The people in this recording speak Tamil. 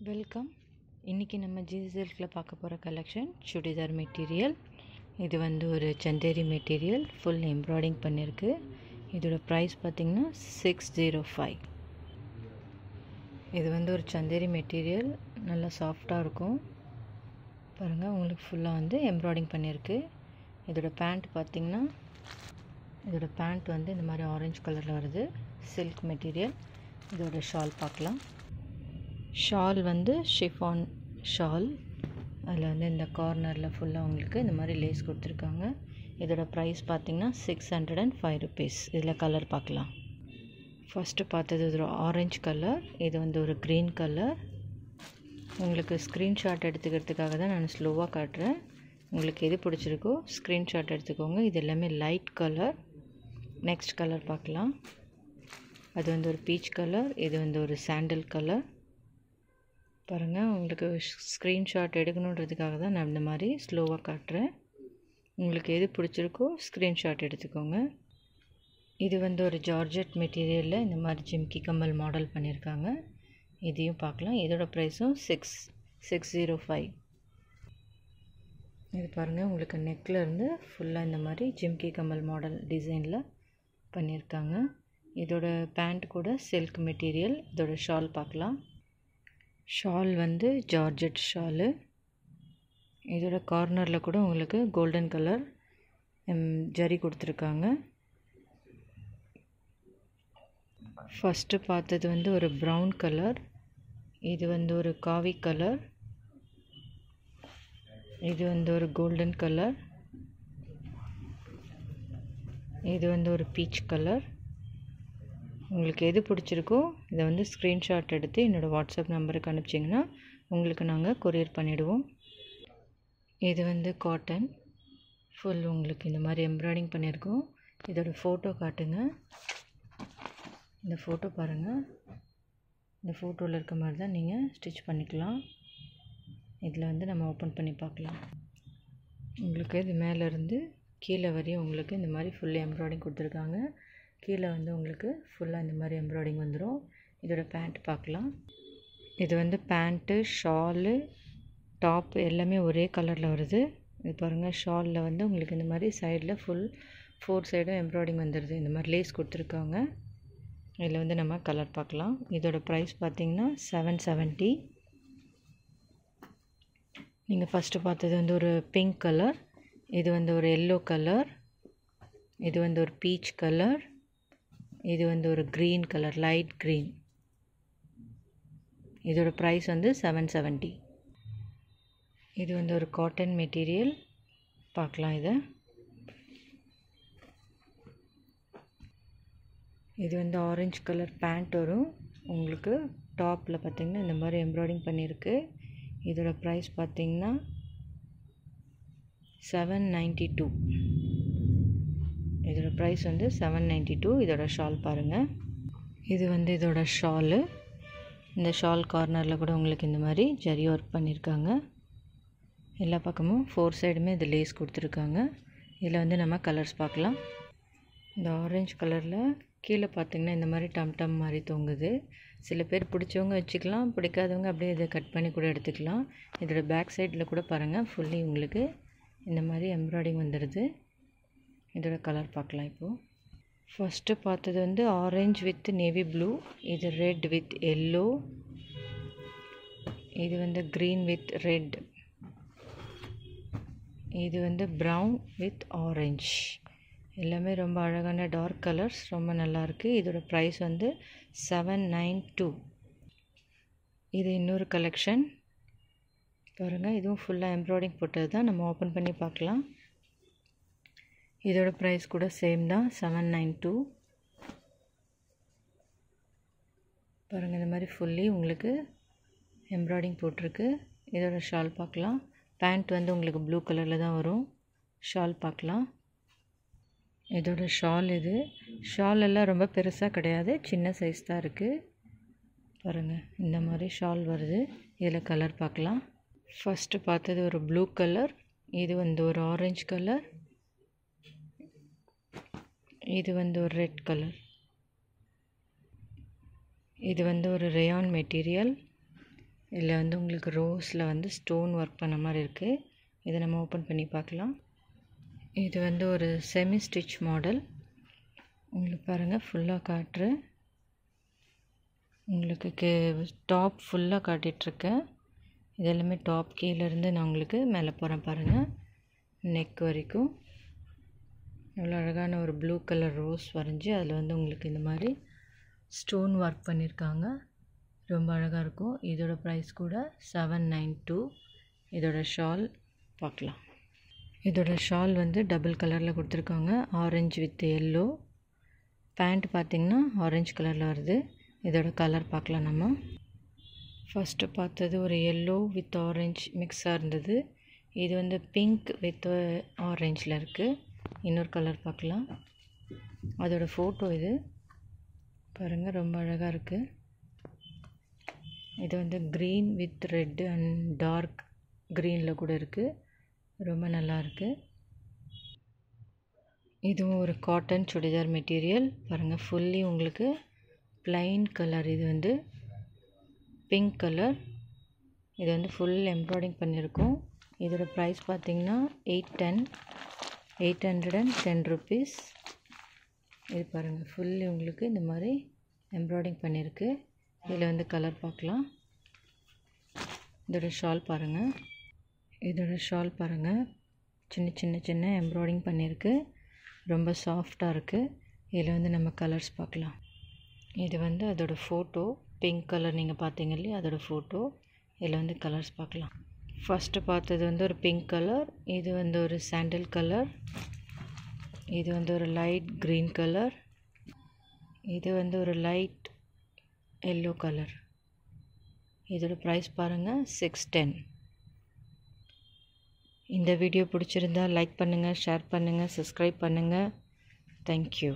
வெல்கம். இன்றைக்கி நம்ம ஜி சில்கில் பார்க்க போகிற கலெக்ஷன் சுடிதார் மெட்டீரியல். இது வந்து ஒரு சந்தேரி மெட்டீரியல், ஃபுல் எம்ப்ராய்டிங் பண்ணியிருக்கு. இதோட ப்ரைஸ் பார்த்திங்கன்னா 605. இது வந்து ஒரு சந்தேரி மெட்டீரியல், நல்லா சாஃப்டாக இருக்கும். பாருங்கள், உங்களுக்கு ஃபுல்லாக வந்து எம்ப்ராய்டிங் பண்ணியிருக்கு. இதோட பேண்ட் பார்த்திங்கன்னா, இதோட பேண்ட் வந்து இந்த மாதிரி ஆரஞ்சு கலரில் வருது, சில்க் மெட்டீரியல். இதோட ஷால் பார்க்கலாம். ஷால் வந்து ஷிஃபான் ஷால். அதில் வந்து இந்த கார்னரில் ஃபுல்லாக உங்களுக்கு இந்த மாதிரி லேஸ் கொடுத்துருக்காங்க. இதோட ப்ரைஸ் பார்த்திங்கன்னா 605 rupees. இதில் கலர் பார்க்கலாம். ஃபஸ்ட்டு பார்த்தது ஒரு ஆரஞ்சு கலர், இது வந்து ஒரு க்ரீன் கலர். உங்களுக்கு ஸ்க்ரீன்ஷாட் எடுத்துக்கிறதுக்காக தான் நான் ஸ்லோவாக காட்டுறேன். உங்களுக்கு எது பிடிச்சிருக்கோ ஸ்க்ரீன்ஷாட் எடுத்துக்கோங்க. இது எல்லாமே லைட் கலர். நெக்ஸ்ட் கலர் பார்க்கலாம். அது வந்து ஒரு பீச் கலர், இது வந்து ஒரு சாண்டல் கலர். பாருங்கள், உங்களுக்கு ஸ்க்ரீன்ஷாட் எடுக்கணுன்றதுக்காக தான் நான் இந்த மாதிரி ஸ்லோவாக காட்டுறேன். உங்களுக்கு எது பிடிச்சிருக்கோ ஸ்க்ரீன்ஷாட் எடுத்துக்கோங்க. இது வந்து ஒரு ஜார்ஜெட் மெட்டீரியலில் இந்த மாதிரி ஜிம்கி கம்மல் மாடல் பண்ணியிருக்காங்க. இதையும் பார்க்கலாம். இதோட ப்ரைஸும் 605. இது பாருங்கள், உங்களுக்கு நெக்கில் இருந்து ஃபுல்லாக இந்த மாதிரி ஜிம்கி கம்மல் மாடல் டிசைனில் பண்ணியிருக்காங்க. இதோட பேண்ட் கூட சில்க் மெட்டீரியல். இதோட ஷால் பார்க்கலாம். ஷால் வந்து ஜார்ஜெட் ஷாலு. இதோட கார்னரில் கூட உங்களுக்கு கோல்டன் கலர் ஜரி கொடுத்துருக்காங்க. ஃபஸ்ட்டு பார்த்தது வந்து ஒரு ப்ரௌன் கலர், இது வந்து ஒரு காவி கலர், இது வந்து ஒரு கோல்டன் கலர், இது வந்து ஒரு பீச் கலர். உங்களுக்கு எது பிடிச்சிருக்கோ இதை வந்து ஸ்க்ரீன்ஷாட் எடுத்து என்னோடய வாட்ஸ்அப் நம்பருக்கு அனுப்பிச்சிங்கன்னா உங்களுக்கு நாங்கள் கொரியர் பண்ணிவிடுவோம். இது வந்து காட்டன் ஃபுல், உங்களுக்கு இந்த மாதிரி எம்ப்ராய்டிங் பண்ணியிருக்கோம். இதோட ஃபோட்டோ காட்டுங்க. இந்த ஃபோட்டோ பாருங்கள். இந்த ஃபோட்டோவில் இருக்க மாதிரி தான் நீங்கள் ஸ்டிச் பண்ணிக்கலாம். இதில் வந்து நம்ம ஓப்பன் பண்ணி பார்க்கலாம். உங்களுக்கு இது மேலேருந்து கீழே வரையும் உங்களுக்கு இந்த மாதிரி ஃபுல் எம்ப்ராய்டிங் கொடுத்துருக்காங்க. கீழே வந்து உங்களுக்கு ஃபுல்லாக இந்த மாதிரி எம்ப்ராய்டிங் வந்துடும். இதோட பேண்ட் பார்க்கலாம். இது வந்து பேண்ட்டு, ஷாலு, டாப் எல்லாமே ஒரே கலரில் வருது. இது பாருங்கள், ஷாலில் வந்து உங்களுக்கு இந்த மாதிரி சைடில் ஃபுல் 4 சைடும் எம்ப்ராய்டிங் வந்துடுது. இந்த மாதிரி லேஸ் கொடுத்துருக்காங்க. இதில் வந்து நம்ம கலர் பார்க்கலாம். இதோட ப்ரைஸ் பார்த்திங்கன்னா 770. நீங்கள் ஃபஸ்ட்டு பார்த்தது வந்து ஒரு பிங்க் கலர், இது வந்து ஒரு எல்லோ கலர், இது வந்து ஒரு பீச் கலர், இது வந்து ஒரு க்ரீன் கலர், லைட் க்ரீன். இதோட ப்ரைஸ் வந்து 770. இது வந்து ஒரு காட்டன் மெட்டீரியல் பார்க்கலாம். இது வந்து ஆரஞ்சு கலர் பேண்ட் வரும். உங்களுக்கு டாப்பில் பார்த்திங்கன்னா இந்த மாதிரி எம்ப்ராய்டிங் பண்ணியிருக்கு. இதோட ப்ரைஸ் பார்த்திங்கன்னா 792. இதோட ப்ரைஸ் வந்து 792. இதோட ஷால் பாருங்கள். இது வந்து இதோட ஷாலு. இந்த ஷால் கார்னரில் கூட உங்களுக்கு இந்த மாதிரி ஜரி ஒர்க் பண்ணியிருக்காங்க. எல்லா பக்கமும் 4 சைடுமே இது லேஸ் கொடுத்துருக்காங்க. இதில் வந்து நம்ம கலர்ஸ் பார்க்கலாம். இந்த ஆரஞ்சு கலரில் கீழே பார்த்திங்கன்னா இந்த மாதிரி டம் மாதிரி தொங்குது. சில பேர் பிடிச்சவங்க வச்சுக்கலாம், பிடிக்காதவங்க அப்படியே இதை கட் பண்ணி கூட எடுத்துக்கலாம். இதோட பேக் சைடில் கூட பாருங்கள், ஃபுல்லி உங்களுக்கு இந்த மாதிரி எம்ப்ராய்டிங் வந்துடுது. இதோட கலர் பார்க்கலாம். இப்போது ஃபஸ்ட்டு பார்த்தது வந்து ஆரஞ்சு வித் நேவி ப்ளூ, இது ரெட் வித் எல்லோ, இது வந்து க்ரீன் வித் ரெட், இது வந்து ப்ரவுன் வித் ஆரஞ்ச். எல்லாமே ரொம்ப அழகான டார்க் கலர்ஸ், ரொம்ப நல்லாயிருக்கு. இதோட ப்ரைஸ் வந்து 792. இது இன்னொரு கலெக்ஷன் பாருங்கள். இதுவும் ஃபுல்லாக எம்ப்ராய்டிங் போட்டது தான். நம்ம ஓப்பன் பண்ணி பார்க்கலாம். இதோட ப்ரைஸ் கூட சேம் தான், 792. பாருங்கள், இந்த மாதிரி ஃபுல்லி உங்களுக்கு எம்ப்ராய்டிங் போட்டிருக்கு. இதோட ஷால் பார்க்கலாம். பேண்ட் வந்து உங்களுக்கு ப்ளூ கலரில் தான் வரும். ஷால் பார்க்கலாம். இதோட ஷால் இது. ஷால் எல்லாம் ரொம்ப பெருசாக கிடையாது, சின்ன சைஸ் தான் இருக்குது. பாருங்கள், இந்த மாதிரி ஷால் வருது. இதில் கலர் பார்க்கலாம். ஃபஸ்ட்டு பார்த்தது ஒரு ப்ளூ கலர், இது வந்து ஒரு ஆரஞ்சு கலர், இது வந்து ஒரு ரெட் கலர், இது வந்து ஒரு ரேயான் மெட்டீரியல், இதில் வந்து உங்களுக்கு ரோஸில் வந்து ஸ்டோன் ஒர்க் பண்ண மாதிரி இருக்குது. இதை நம்ம ஓப்பன் பண்ணி பார்க்கலாம். இது வந்து ஒரு செமி ஸ்டிச் மாடல். உங்களுக்கு பாருங்கள், ஃபுல்லாக காட்டுறேன். உங்களுக்கு டாப் ஃபுல்லாக காட்டிகிட்ருக்கேன். இது எல்லாமே டாப் கீழேருந்து நான் உங்களுக்கு மேலே போகிறேன் பாருங்கள், நெக் வரைக்கும். எவ்வளோ அழகான ஒரு ப்ளூ கலர் ரோஸ் வரைஞ்சி அதில் வந்து உங்களுக்கு இந்த மாதிரி ஸ்டோன் ஒர்க் பண்ணியிருக்காங்க. ரொம்ப அழகாக இருக்கும். இதோட ப்ரைஸ் கூட 792. இதோட ஷால் பார்க்கலாம். இதோட ஷால் வந்து டபுள் கலரில் கொடுத்துருக்காங்க, ஆரஞ்சு வித் எல்லோ. பேண்ட் பார்த்திங்கன்னா ஆரஞ்சு கலரில் வருது. இதோட கலர் பார்க்கலாம் நம்ம. ஃபஸ்ட்டு பார்த்தது ஒரு எல்லோ வித் ஆரஞ்சு மிக்ஸாக இருந்தது. இது வந்து பிங்க் வித் ஆரஞ்சில் இருக்குது. இன்னொரு கலர் பார்க்கலாம். அதோட ஃபோட்டோ இது பாருங்கள், ரொம்ப அழகாக இருக்குது. இது வந்து green with red and dark க்ரீனில் கூட இருக்குது. ரொம்ப நல்லா இருக்குது. இதுவும் ஒரு காட்டன் சுடிதார் மெட்டீரியல். பாருங்கள், ஃபுல்லி உங்களுக்கு ப்ளைன் கலர். இது வந்து பிங்க் கலர். இது வந்து ஃபுல் எம்ப்ராய்டிங் பண்ணியிருக்கோம். இதோட ப்ரைஸ் பார்த்திங்கன்னா 810 rupees. இது பாருங்கள், ஃபுல்லி உங்களுக்கு இந்த மாதிரி எம்ப்ராய்டிங் பண்ணியிருக்கு. இதில் வந்து கலர் பார்க்கலாம். இதோட ஷால் பாருங்கள். இதோட ஷால் பாருங்கள், சின்ன எம்ப்ராய்டிங் பண்ணியிருக்கு. ரொம்ப சாஃப்டாக இருக்குது. இதில் வந்து நம்ம கலர்ஸ் பார்க்கலாம். இது வந்து அதோட ஃபோட்டோ, பிங்க் கலர் நீங்கள் பார்த்தீங்க இல்லையா, அதோட ஃபோட்டோ. இதில் வந்து கலர்ஸ் பார்க்கலாம். ஃபஸ்ட்டு பார்த்தது வந்து ஒரு பிங்க் கலர். இது வந்து ஒரு சாண்டல் கலர். இது வந்து ஒரு லைட் க்ரீன் கலர். இது வந்து ஒரு லைட் எல்லோ கலர். இதோட ப்ரைஸ் பாருங்கள் 610. இந்த வீடியோ பிடிச்சிருந்தால் லைக் பண்ணுங்கள், ஷேர் பண்ணுங்கள், சப்ஸ்கிரைப் பண்ணுங்கள். தேங்க்யூ.